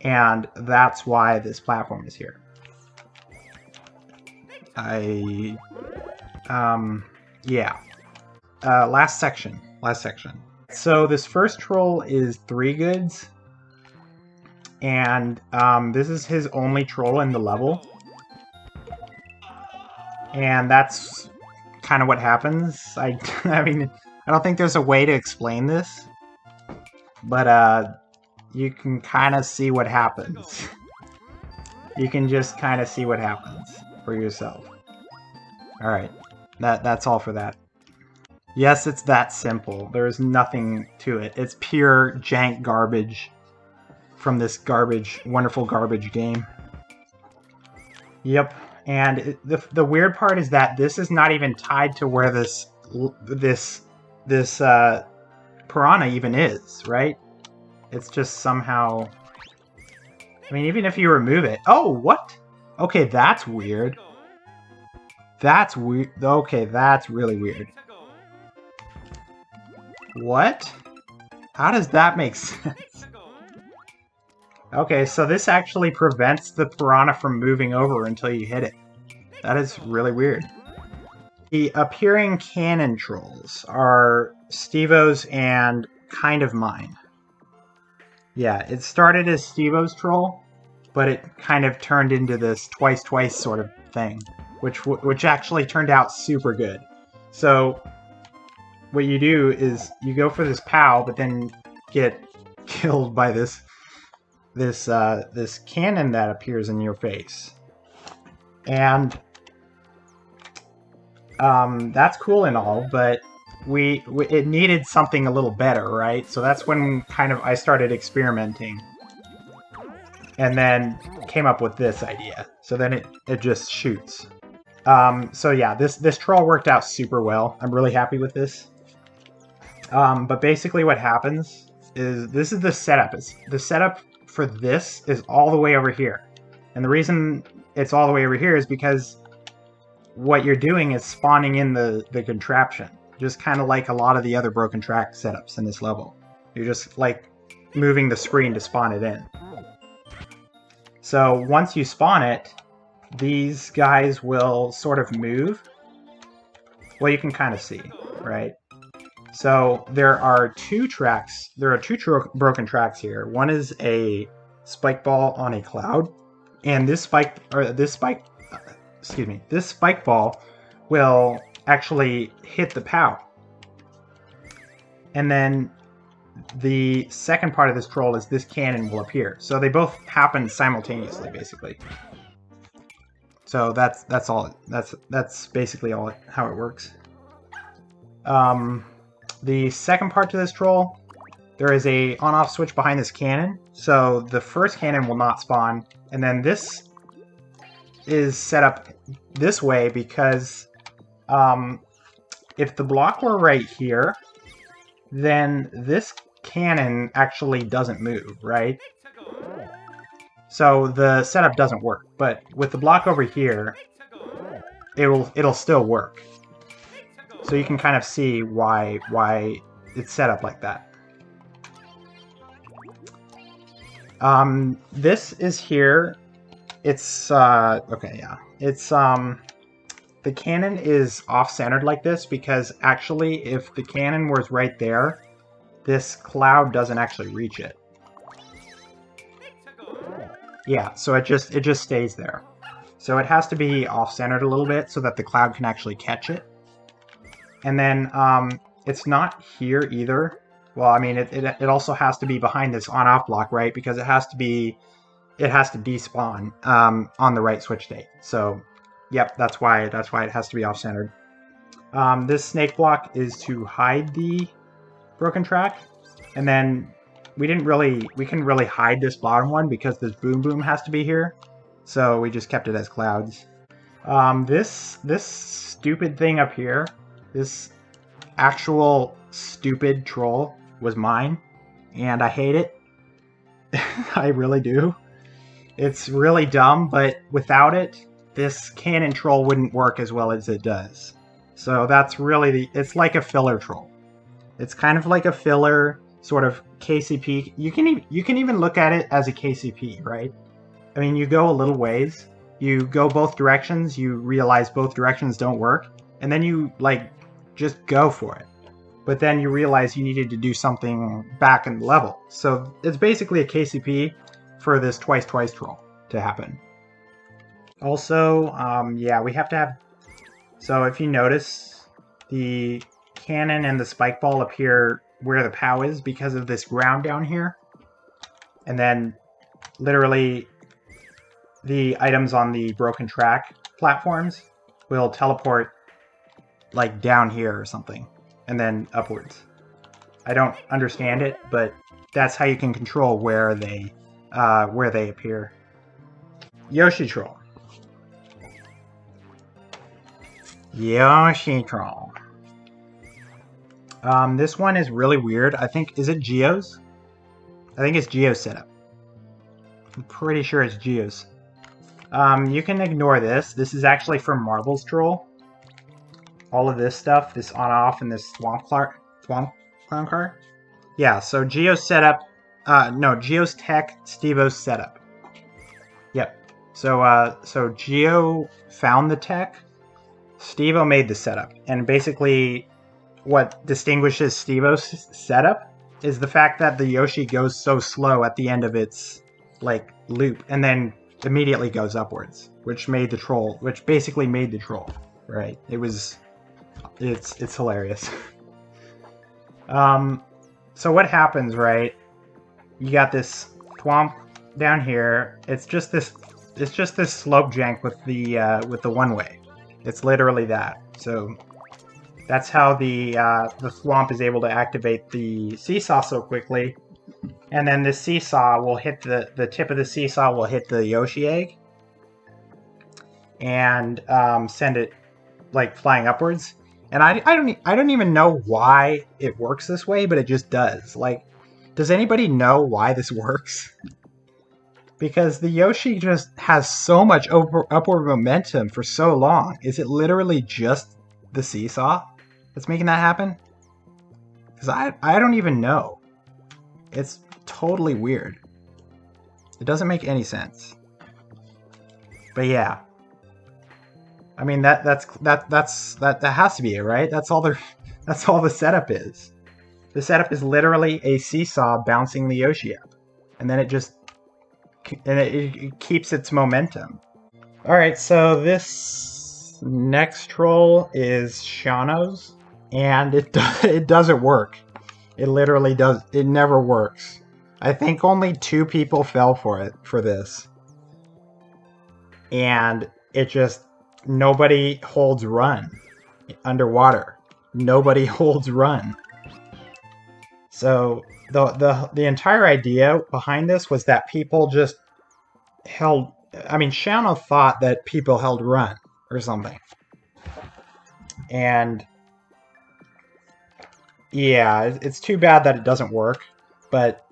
And that's why this platform is here. Yeah. Last section. So this first troll is 3 goods, and this is his only troll in the level, and that's kind of what happens. I mean, I don't think there's a way to explain this, but you can kind of see what happens. You can just kind of see what happens for yourself. All right, that's all for that. Yes, it's that simple. There's nothing to it. It's pure jank garbage from this wonderful garbage game. Yep, and the weird part is that this is not even tied to where this piranha even is, right? It's just somehow... I mean, even if you remove it... Oh, what? Okay, that's weird. That's weird. Okay, that's really weird. What? How does that make sense? Okay, so this actually prevents the piranha from moving over until you hit it. That is really weird. The appearing cannon trolls are Stevo's and kind of mine. Yeah, it started as Stevo's troll, but it kind of turned into this twice sort of thing, which actually turned out super good. So what you do is you go for this POW, but then get killed by this cannon that appears in your face, and that's cool and all, but it needed something a little better, right? So that's when kind of I started experimenting, and then came up with this idea. So then it just shoots. So yeah, this troll worked out super well. I'm really happy with this. But basically what happens is this is the setup. The setup for this is all the way over here. And the reason it's all the way over here is because what you're doing is spawning in the contraption. Just kind of like a lot of the other broken track setups in this level. You're just like moving the screen to spawn it in. So once you spawn it, these guys will sort of move. Well, you can kind of see, right? So there are two tracks. There are two broken tracks here. One is a spike ball on a cloud, and this spike ball will actually hit the POW. And then the second part of this troll is this cannon will appear. So they both happen simultaneously, basically. So that's all. That's basically all how it works. The second part to this troll, there is a on-off switch behind this cannon. So the first cannon will not spawn, and then this is set up this way because if the block were right here, then this cannon actually doesn't move, right? So the setup doesn't work, but with the block over here, it'll still work. So you can kind of see why it's set up like that. This is here. It's okay, yeah. It's the cannon is off-centered like this because actually, if the cannon was right there, this cloud doesn't actually reach it. Yeah, so it just stays there. So it has to be off-centered a little bit so that the cloud can actually catch it. And then it's not here either. Well, I mean, it also has to be behind this on-off block, right? Because it has to despawn on the right switch state. So, yep, that's why it has to be off-centered. This snake block is to hide the broken track, and then we couldn't really hide this bottom one because this boom boom has to be here. So we just kept it as clouds. This stupid thing up here, this actual stupid troll was mine, and I hate it. I really do. It's really dumb, but without it, this cannon troll wouldn't work as well as it does. So that's really it's like a filler troll. It's kind of like a filler sort of KCP. You can even look at it as a KCP, right? I mean, you go a little ways, you go both directions, you realize both directions don't work, and then you like just go for it. But then you realize you needed to do something back in the level. So it's basically a KCP for this twice troll to happen. Also, yeah, we have to have... So if you notice, the cannon and the spike ball appear where the POW is because of this ground down here. And then, literally, the items on the broken track platforms will teleport, like, down here or something. And then upwards. I don't understand it, but that's how you can control where they appear. Yoshi Troll. Yoshi Troll. This one is really weird. I think, is it Geo's? I think it's Geo's setup. I'm pretty sure it's Geo's. You can ignore this. This is actually from Marbles Troll. All of this stuff, this on-off and this Swamp Clown car. Yeah, so Geo's setup, no, Geo's tech, Steve-O's setup. Yep. So Geo found the tech, Steve-O made the setup, and basically what distinguishes Steve-O's setup is the fact that the Yoshi goes so slow at the end of its like loop, and then immediately goes upwards, which basically made the troll, right? It's hilarious. So what happens, right? You got this thwomp down here. It's just this slope jank with the one way. It's literally that. So that's how the thwomp is able to activate the seesaw so quickly. And then the seesaw will hit the tip of the seesaw will hit the Yoshi egg and send it like flying upwards. And I don't even know why it works this way, but it just does. Like, does anybody know why this works? Because the Yoshi just has so much upward momentum for so long. Is it literally just the seesaw that's making that happen? Because I don't even know. It's totally weird. It doesn't make any sense. But yeah. I mean that has to be it, right? That's all the setup is. The setup is literally a seesaw bouncing the Yoshi up. And then it keeps its momentum. Alright, so this next troll is Shano's, and it doesn't work. It literally does. It never works. I think only 2 people fell for this. And it just, nobody holds run underwater. Nobody holds run. So the entire idea behind this was that people just held, I mean, Shano thought that people held run or something. And yeah, it's too bad that it doesn't work, but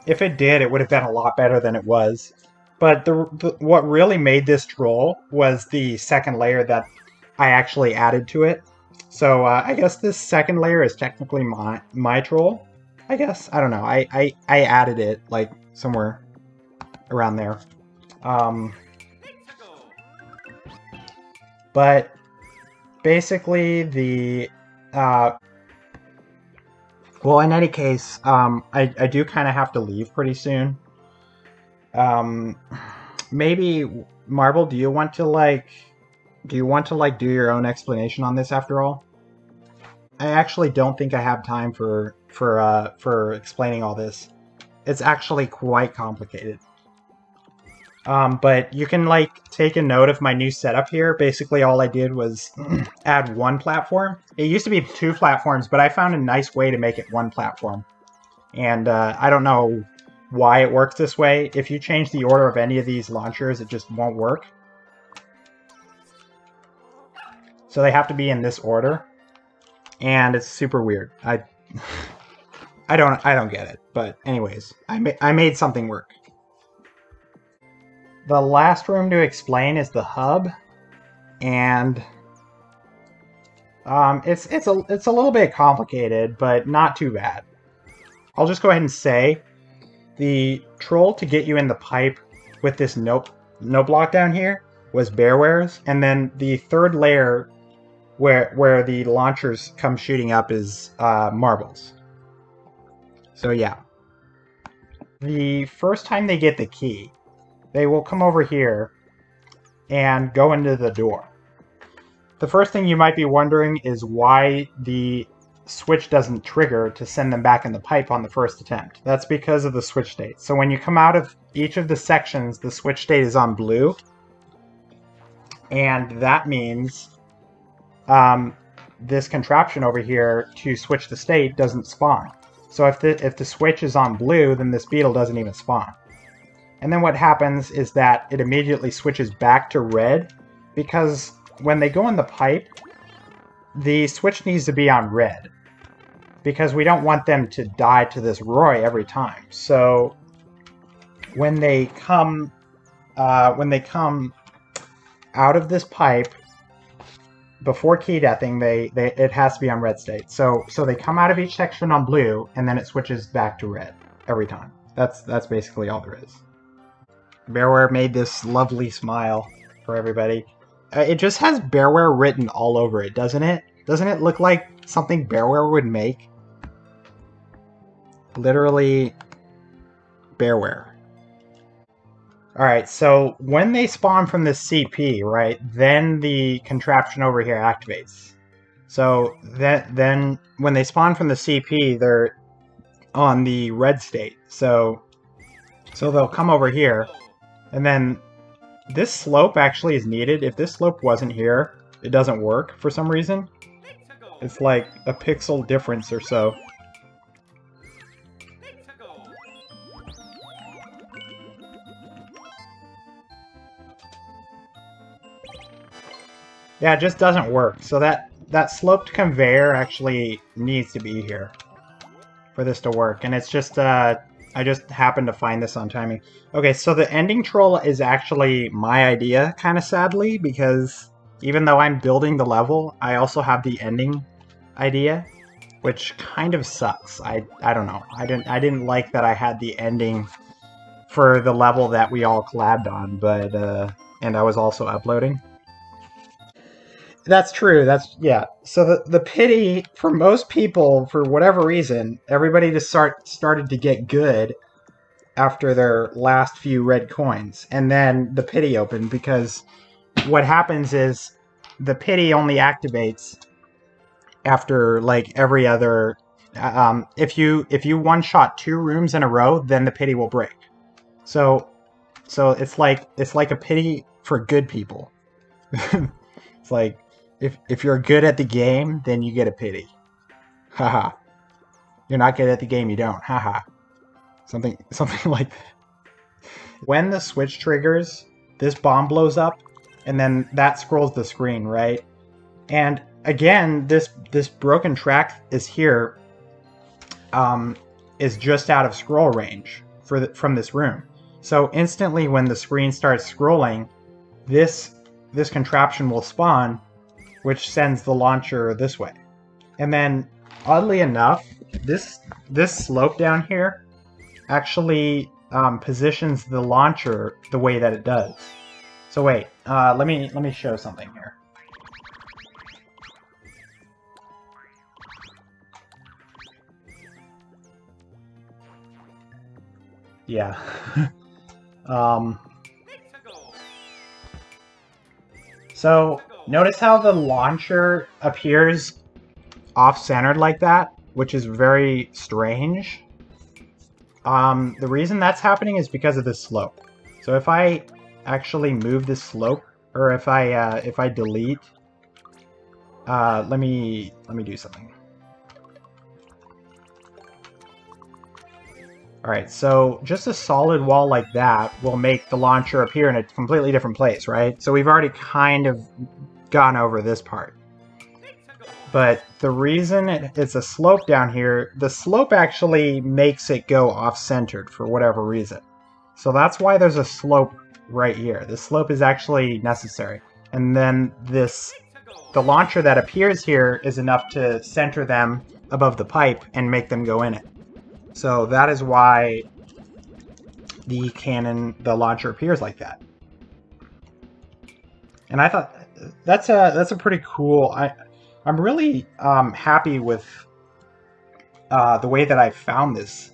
if it did, it would have been a lot better than it was. But what really made this troll was the second layer that I actually added to it. So I guess this second layer is technically my troll. I guess, I don't know. I added it like somewhere around there. But basically the well, in any case, I do kind of have to leave pretty soon. Maybe Marble, do you want to do your own explanation on this after all? I actually don't think I have time for explaining all this. It's actually quite complicated. But you can take a note of my new setup here. Basically all I did was add 1 platform. It used to be 2 platforms, but I found a nice way to make it 1 platform. And I don't know why it works this way. If you change the order of any of these launchers, it just won't work. So they have to be in this order. And it's super weird. I don't get it. But anyways, I made something work. The last room to explain is the hub, and it's a little bit complicated, but not too bad. I'll just go ahead and say the troll to get you in the pipe with this note block down here was Bearwares, and then the third layer where the launchers come shooting up is Marbles. So yeah, the first time they get the key, they will come over here and go into the door. The first thing you might be wondering is why the switch doesn't trigger to send them back in the pipe on the first attempt. That's because of the switch state. So when you come out of each of the sections, the switch state is on blue. And that means this contraption over here to switch the state doesn't spawn. So if the switch is on blue, then this beetle doesn't even spawn. And then what happens is that it immediately switches back to red, because when they go in the pipe, the switch needs to be on red, because we don't want them to die to this Roy every time. So when they come out of this pipe before key deathing, it has to be on red state. So they come out of each section on blue, and then it switches back to red every time. That's basically all there is. Bearware made this lovely smile for everybody. It just has Bearware written all over it, doesn't it? Doesn't it look like something Bearware would make? Literally, Bearware. Alright, so when they spawn from this CP, right, then the contraption over here activates. So then when they spawn from the CP, they're on the red state. So they'll come over here, and then this slope actually is needed. If this slope wasn't here, it doesn't work for some reason. It's like a pixel difference or so. Yeah, it just doesn't work. So that sloped conveyor actually needs to be here for this to work. And it's just, I just happened to find this on timing. Okay, so the ending troll is actually my idea, kind of sadly, because even though I'm building the level, I also have the ending idea, which kind of sucks. I don't know. I didn't like that I had the ending for the level that we all collabed on, but and I was also uploading. That's true. Yeah. So the pity for most people, for whatever reason, everybody just started to get good after their last few red coins, and then the pity opened, because what happens is the pity only activates after like every other. If you one-shot 2 rooms in a row, then the pity will break. So it's like a pity for good people. It's like, if you're good at the game, then you get a pity. Haha. You're not good at the game, you don't. Haha. Something like that. When the switch triggers, this bomb blows up, and then that scrolls the screen, right? And again, this broken track is here, is just out of scroll range from this room. So instantly when the screen starts scrolling, this contraption will spawn, which sends the launcher this way. And then, oddly enough, this slope down here actually positions the launcher the way that it does. So wait, let me show something here. Yeah. So notice how the launcher appears off-centered like that, which is very strange. The reason that's happening is because of this slope. So if I actually move this slope, or if I delete, let me do something. Alright, so just a solid wall like that will make the launcher appear in a completely different place, right? So we've already kind of gone over this part. But the reason it's a slope down here, the slope actually makes it go off-centered for whatever reason. So that's why there's a slope right here. The slope is actually necessary. And then the launcher that appears here is enough to center them above the pipe and make them go in it. So that is why the launcher appears like that. And I thought that's a pretty cool. I'm really happy with the way that I found this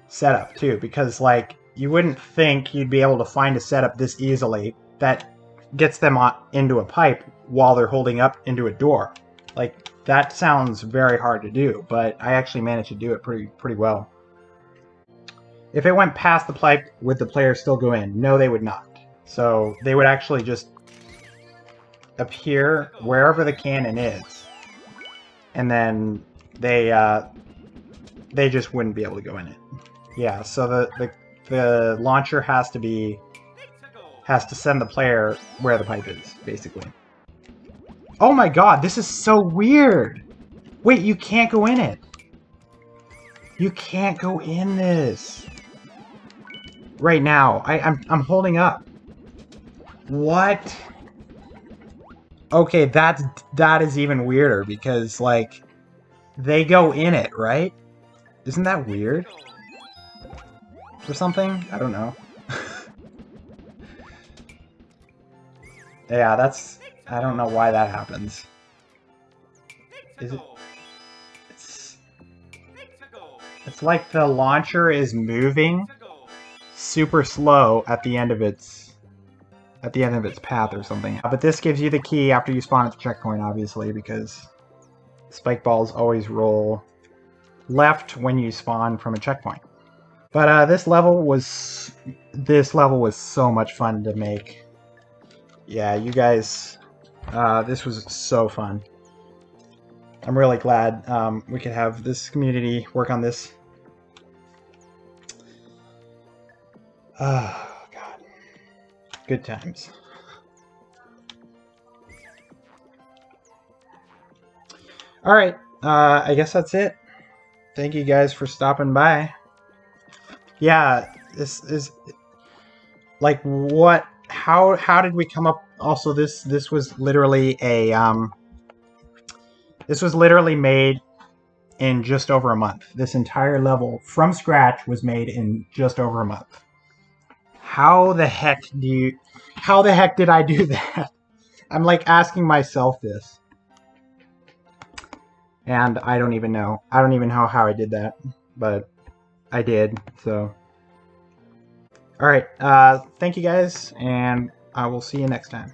setup too, because like you wouldn't think you'd be able to find a setup this easily that gets them into a pipe while they're holding up into a door. Like, that sounds very hard to do, but I actually managed to do it pretty well. If it went past the pipe, would the player still go in? No, they would not. So they would actually just appear wherever the cannon is, and then they just wouldn't be able to go in it. Yeah, so the launcher has to send the player where the pipe is, basically. Oh my god, this is so weird! Wait, you can't go in it! You can't go in this! right now. I'm holding up. What? Okay, that is even weirder because like they go in it, right? Isn't that weird? Or something? I don't know. Yeah, that's... I don't know why that happens. Is it... It's like the launcher is moving super slow at the end of its path or something. But this gives you the key after you spawn at the checkpoint, obviously, because spike balls always roll left when you spawn from a checkpoint. But this level was so much fun to make. Yeah, you guys, this was so fun. I'm really glad we could have this community work on this. Oh, God. Good times. Alright, I guess that's it. Thank you guys for stopping by. Yeah, this is... Like, what... How did we come up... Also, this was literally a... This was literally made in just over a month. This entire level, from scratch, was made in just over a month. How the heck did I do that? I'm like asking myself this. And I don't even know. I don't even know how I did that. But I did, so. Alright, thank you guys, and I will see you next time.